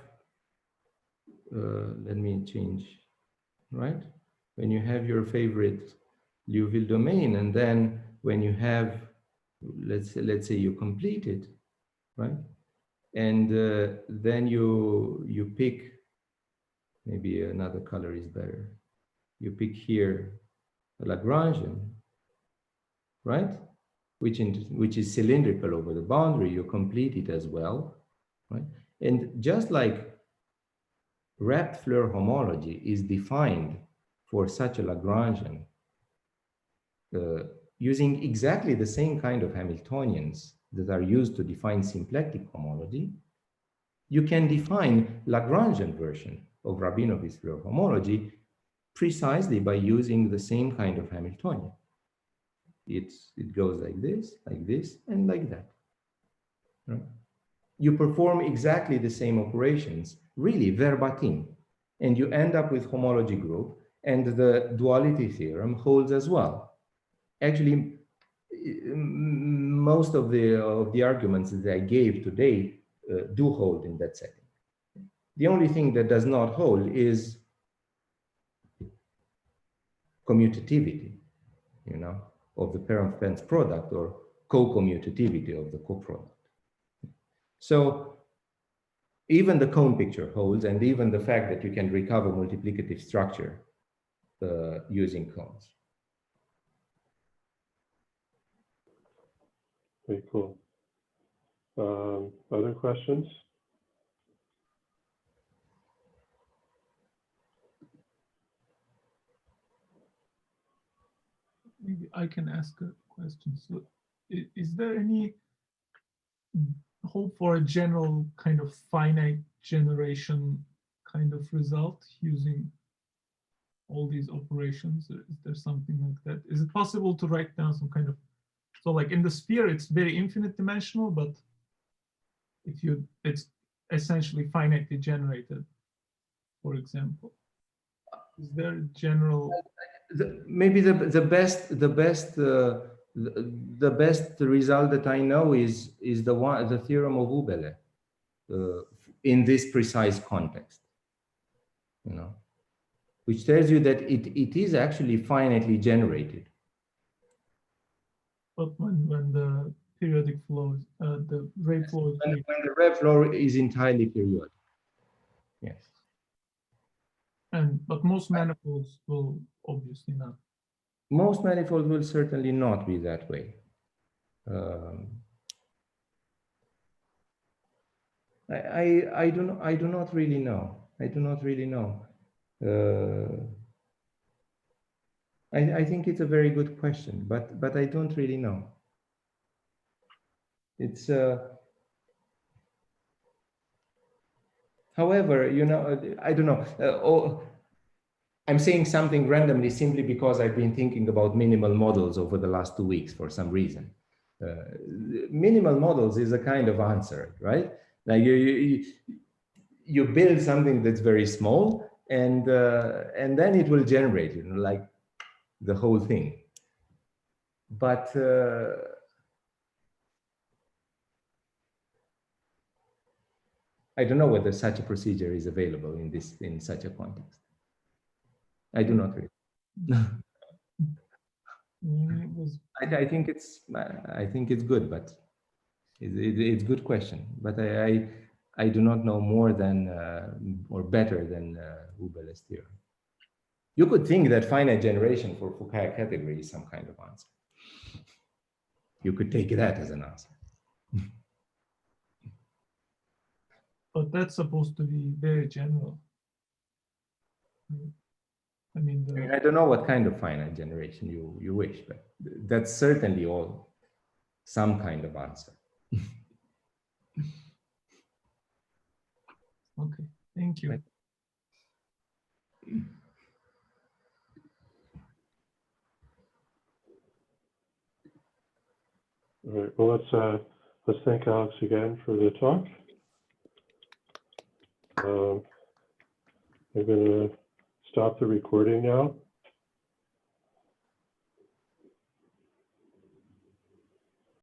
let me change, right? When you have your favorite Liouville domain, and then when you have, let's say you complete it, right? And then you pick, maybe another color is better. You pick here a Lagrangian, right? Which is cylindrical over the boundary, you complete it as well, right? And just like Rabinowitz-Floer homology is defined for such a Lagrangian using exactly the same kind of Hamiltonians that are used to define symplectic homology, you can define Lagrangian version of Rabinowitz-Floer homology precisely by using the same kind of Hamiltonian. It goes like this, and like that. Right? You perform exactly the same operations, really verbatim, and you end up with homology group, and the duality theorem holds as well. Actually, most of the arguments that I gave today do hold in that setting. The only thing that does not hold is commutativity, you know, of the parent-Pence product, or co-commutativity of the coproduct. So even the cone picture holds, and even the fact that you can recover multiplicative structure using cones. Very cool. Other questions? Maybe I can ask a question. So is there any hope for a general kind of finite generation kind of result using all these operations? Is there something like that? Is it possible to write down some kind of, so like in the sphere, it's very infinite dimensional, but it's essentially finitely generated, for example. Is there a general? Maybe the best result that I know is the theorem of Ubele in this precise context, you know, which tells you that it is actually finitely generated. But when the periodic flows, the ray flow. When the ray flow is entirely periodic. Yes. But most manifolds will obviously not. Most manifolds will certainly not be that way. I do not really know. I do not really know. I think it's a very good question, but I don't really know. It's however, you know, I don't know. I'm saying something randomly simply because I've been thinking about minimal models over the last 2 weeks for some reason. Minimal models is a kind of answer, right? Like you build something that's very small, and then it will generate, you know, like the whole thing. But I don't know whether such a procedure is available in such a context. I do not really. I think it's good, but it's good question. But I do not know more than or better than Hubel's theorem. You could think that finite generation for Foucault category is some kind of answer. You could take that as an answer. But that's supposed to be very general. I mean, I don't know what kind of finite generation you wish, but that's certainly all some kind of answer. okay, thank you. Right. All right, well, let's thank Alex again for the talk. I'm going to stop the recording now.